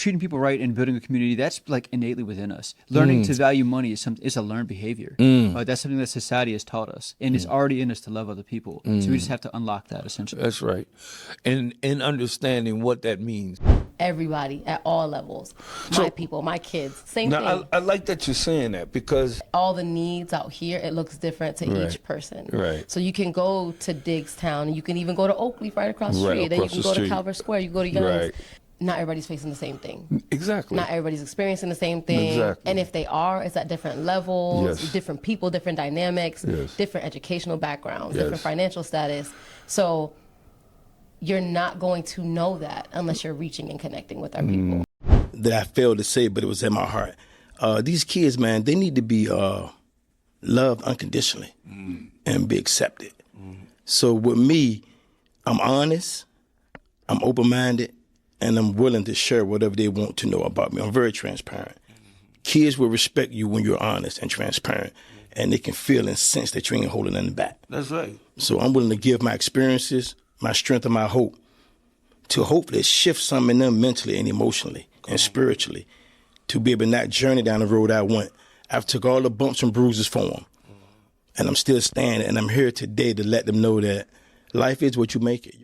treating people right and building a community, that's like innately within us. Learning to value money is a learned behavior. That's something that society has taught us, and it's already in us to love other people. So we just have to unlock that, essentially. That's right. And understanding what that means. Everybody at all levels, my people, my kids, same thing. Now, I like that you're saying that, because all the needs out here, it looks different to each person. Right. So you can go to Diggstown, and you can even go to Oakleaf right across the street. Then you can go to Calvert Square, you can go to Young's. Right. Not everybody's facing the same thing. Exactly. Not everybody's experiencing the same thing. Exactly. And if they are, it's at different levels, Yes. different people, different dynamics, Yes. different educational backgrounds, Yes. different financial status. So you're not going to know that unless you're reaching and connecting with our people. That I failed to say, but it was in my heart. These kids, man, they need to be loved unconditionally and be accepted. So with me, I'm honest, I'm open-minded, and I'm willing to share whatever they want to know about me. I'm very transparent. Kids will respect you when you're honest and transparent, and they can feel and sense that you ain't holding nothing back. That's right. So I'm willing to give my experiences, my strength, and my hope to hopefully shift something in them mentally and emotionally and spiritually to be able to not journey down the road I went. I've took all the bumps and bruises for them, and I'm still standing, and I'm here today to let them know that life is what you make it.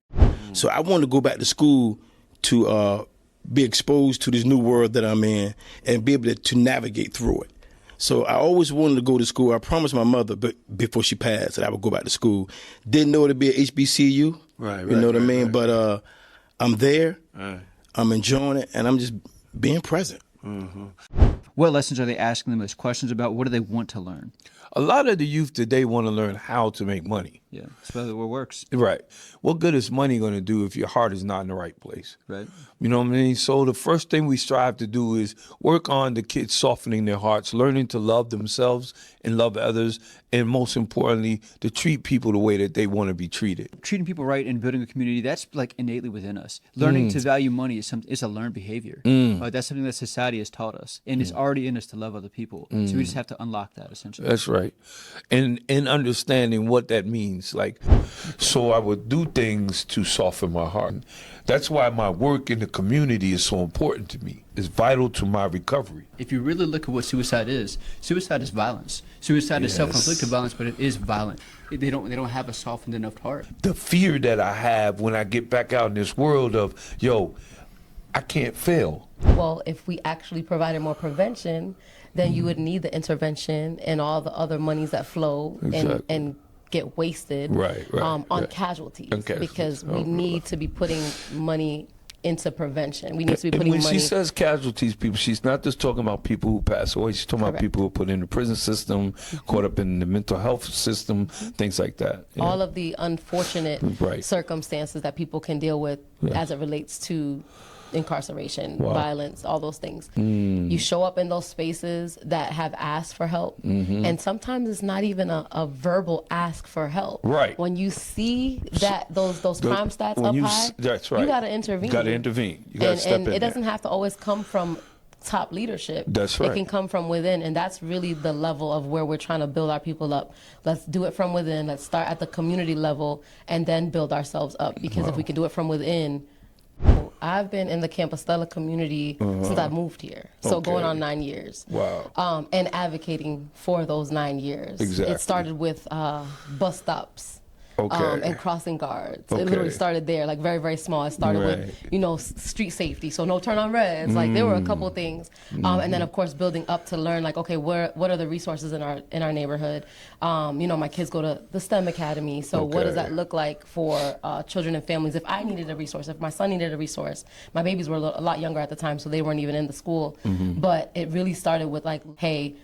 So I want to go back to school to be exposed to this new world that I'm in and be able to navigate through it. So I always wanted to go to school. I promised my mother before she passed that I would go back to school. Didn't know it would be at HBCU. Right, you know what I mean? Right. But I'm there. Right. I'm enjoying it, and I'm just being present. What lessons are they asking them as questions about? What do they want to learn? A lot of the youth today want to learn how to make money. Yeah, especially what works. Right. What good is money going to do if your heart is not in the right place? Right. You know what I mean? So the first thing we strive to do is work on the kids softening their hearts, learning to love themselves and love others, and most importantly, to treat people the way that they want to be treated. Treating people right and building a community, that's like innately within us. Learning to value money is a learned behavior. That's something that society has taught us, and it's already in us to love other people. So we just have to unlock that, essentially. That's right. And understanding what that means. Like, so I would do things to soften my heart. That's why my work in the community is so important to me. It's vital to my recovery. If you really look at what suicide is violence. Suicide is self-inflicted violence, but it is violent. They don't have a softened enough heart. The fear that I have when I get back out in this world of, yo, I can't fail. Well, if we actually provided more prevention, then you would need the intervention and all the other monies that flow and get wasted on casualties, because we need to be putting money into prevention. We need to be putting money. And when she says casualties, people, she's not just talking about people who pass away. She's talking about people who are put in the prison system, caught up in the mental health system, things like that. All of the unfortunate circumstances that people can deal with as it relates to incarceration, violence, all those things. You show up in those spaces that have asked for help, and sometimes it's not even a verbal ask for help. Right. When you see that those crime stats up high, that's right. you got to intervene. You got to intervene. You got to step in. And it doesn't have to always come from top leadership. That's right. It can come from within, and that's really the level of where we're trying to build our people up. Let's do it from within. Let's start at the community level and then build ourselves up, because if we can do it from within. I've been in the Compostela community since I moved here, so going on 9 years. Wow. And advocating for those 9 years. Exactly. It started with bus stops. And crossing guards. It literally started there, like very, very small. It started with, street safety, so no turn on reds. Like there were a couple of things, and then of course building up to learn, like, okay, what are the resources in our neighborhood? My kids go to the STEM Academy, so what does that look like for children and families? If I needed a resource, if my son needed a resource, my babies were a lot younger at the time, so they weren't even in the school. But it really started with like, hey,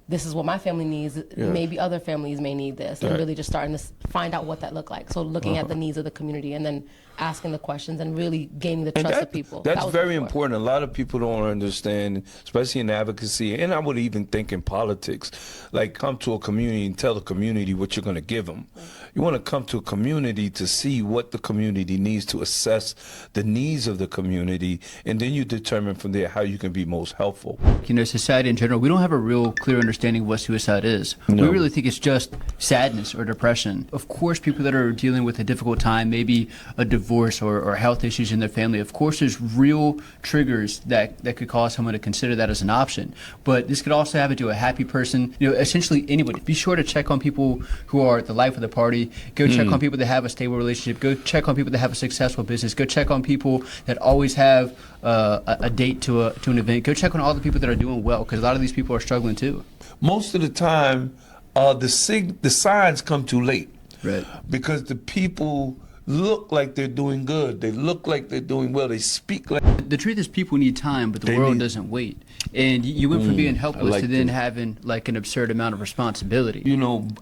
this is what my family needs. Maybe other families may need this, and really just starting to find out what that looked like. So looking at the needs of the community and then asking the questions and really gaining the trust of people. That's very important. A lot of people don't understand, especially in advocacy, and I would even think in politics, like come to a community and tell the community what you're going to give them. You want to come to a community to see what the community needs, to assess the needs of the community, and then you determine from there how you can be most helpful. Society in general, we don't have a real clear understanding understanding what suicide is. No. We really think it's just sadness or depression. Of course, people that are dealing with a difficult time, maybe a divorce or health issues in their family, of course, there's real triggers that could cause someone to consider that as an option. But this could also happen to a happy person, essentially anybody. Be sure to check on people who are the life of the party. Go check on people that have a stable relationship. Go check on people that have a successful business. Go check on people that always have a date to an event. Go check on all the people that are doing well, because a lot of these people are struggling too. Most of the time, the signs come too late. Right. Because the people look like they're doing good. They look like they're doing well. They speak like... The truth is, people need time, but the world doesn't wait. And you went from being helpless to then having like an absurd amount of responsibility.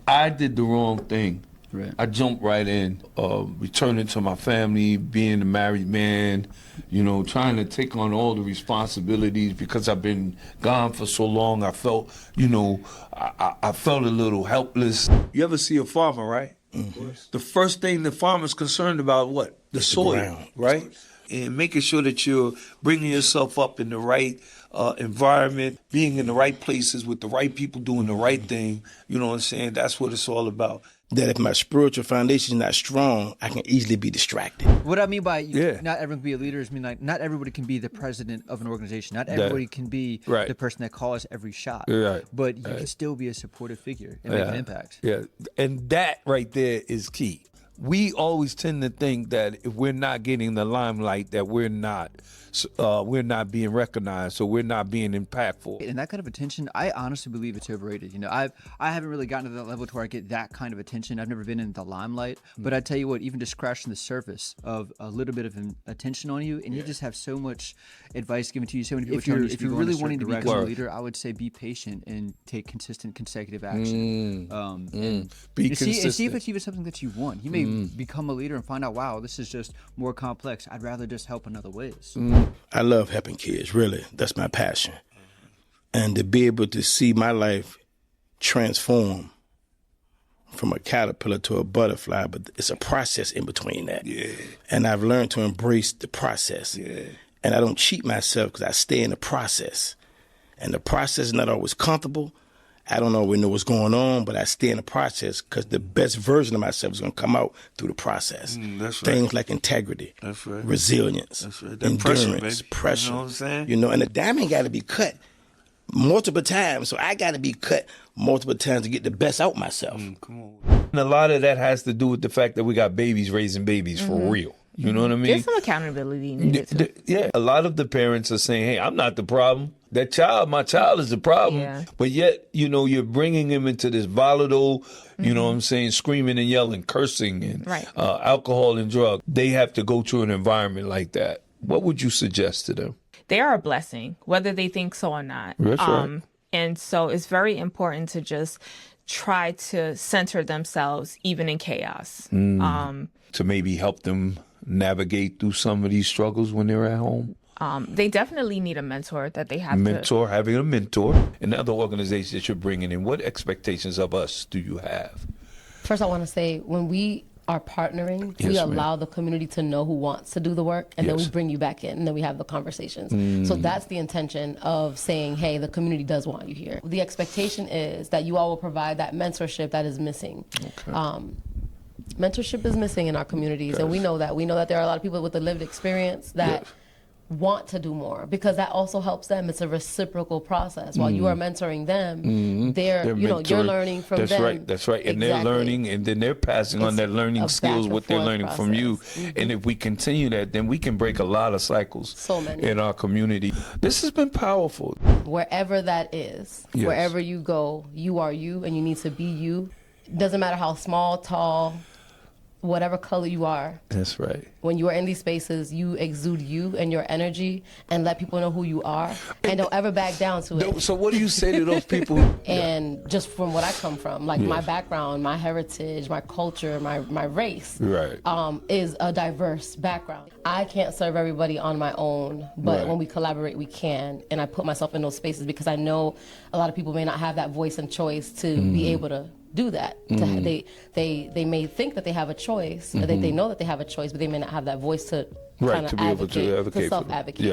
I did the wrong thing. Right. I jumped right in, returning to my family, being a married man, trying to take on all the responsibilities because I've been gone for so long. I felt, I felt a little helpless. You ever see a farmer, right? Mm-hmm. The first thing the farmer's concerned about, what? The soil, ground, right? And making sure that you're bringing yourself up in the right environment, being in the right places with the right people doing the right thing. You know what I'm saying? That's what it's all about. That if my spiritual foundation is not strong, I can easily be distracted. What I mean by not everyone can be a leader is like not everybody can be the president of an organization. Not everybody can be the person that calls every shot. Right. But you can still be a supportive figure and make an impact. Yeah, and that right there is key. We always tend to think that if we're not getting the limelight, that we're not being recognized, or we're not being impactful. And that kind of attention, I honestly believe it's overrated. I haven't really gotten to that level to where I get that kind of attention. I've never been in the limelight. But I tell you what, even just scratching the surface of a little bit of attention on you, and you just have so much advice given to you, so many people telling you if you're really wanting to become a leader, I would say be patient and take consistent consecutive action. Be consistent. And see if it's even something that you want. You may become a leader and find out, wow, this is just more complex. I'd rather just help in other ways. I love helping kids, really. That's my passion. And to be able to see my life transform from a caterpillar to a butterfly, but it's a process in between that. Yeah. And I've learned to embrace the process. Yeah. And I don't cheat myself because I stay in the process. And the process is not always comfortable. I don't always know what's going on, but I stay in the process because the best version of myself is going to come out through the process. That's right. Things like integrity, that's right. Resilience, that's right. Endurance, pressure. You know what I'm saying? And the diamond got to be cut multiple times. So I got to be cut multiple times to get the best out myself. Come on. And a lot of that has to do with the fact that we got babies raising babies for real. You know what I mean? There's some accountability needed too. Yeah, a lot of the parents are saying, hey, I'm not the problem. My child is the problem. Yeah. But yet, you're bringing him into this volatile, you know what I'm saying, screaming and yelling, cursing, and alcohol and drugs. They have to go to an environment like that. What would you suggest to them? They are a blessing, whether they think so or not. That's right. And so it's very important to just try to center themselves even in chaos. To maybe help them navigate through some of these struggles when they're at home? They definitely need a mentor that they have having a mentor. And other organizations that you're bringing in, what expectations of us do you have? First, I want to say, when we are partnering, we allow the community to know who wants to do the work, and then we bring you back in, and then we have the conversations. So that's the intention of saying, hey, the community does want you here. The expectation is that you all will provide that mentorship that is missing. Okay. Mentorship is missing in our communities, and we know that. We know that there are a lot of people with a lived experience that want to do more, because that also helps them. It's a reciprocal process. While you are mentoring them, they're you're learning from them. That's right. And they're learning, and then they're passing on their learning skills, what they're learning from you. And if we continue that, then we can break a lot of cycles in our community. This has been powerful. Wherever that is, wherever you go, you are you, and you need to be you. Doesn't matter how small, tall, whatever color you are. That's right. When you are in these spaces, you exude you and your energy, and let people know who you are, and don't ever back down to it. So what do you say to those people? And just from what I come from, like my background, my heritage, my culture, my race, is a diverse background. I can't serve everybody on my own, but when we collaborate, we can. And I put myself in those spaces because I know a lot of people may not have that voice and choice to be able to do that. They may think that they have a choice, or they know that they have a choice, but they may not have that voice to kind of advocate, to self-advocate.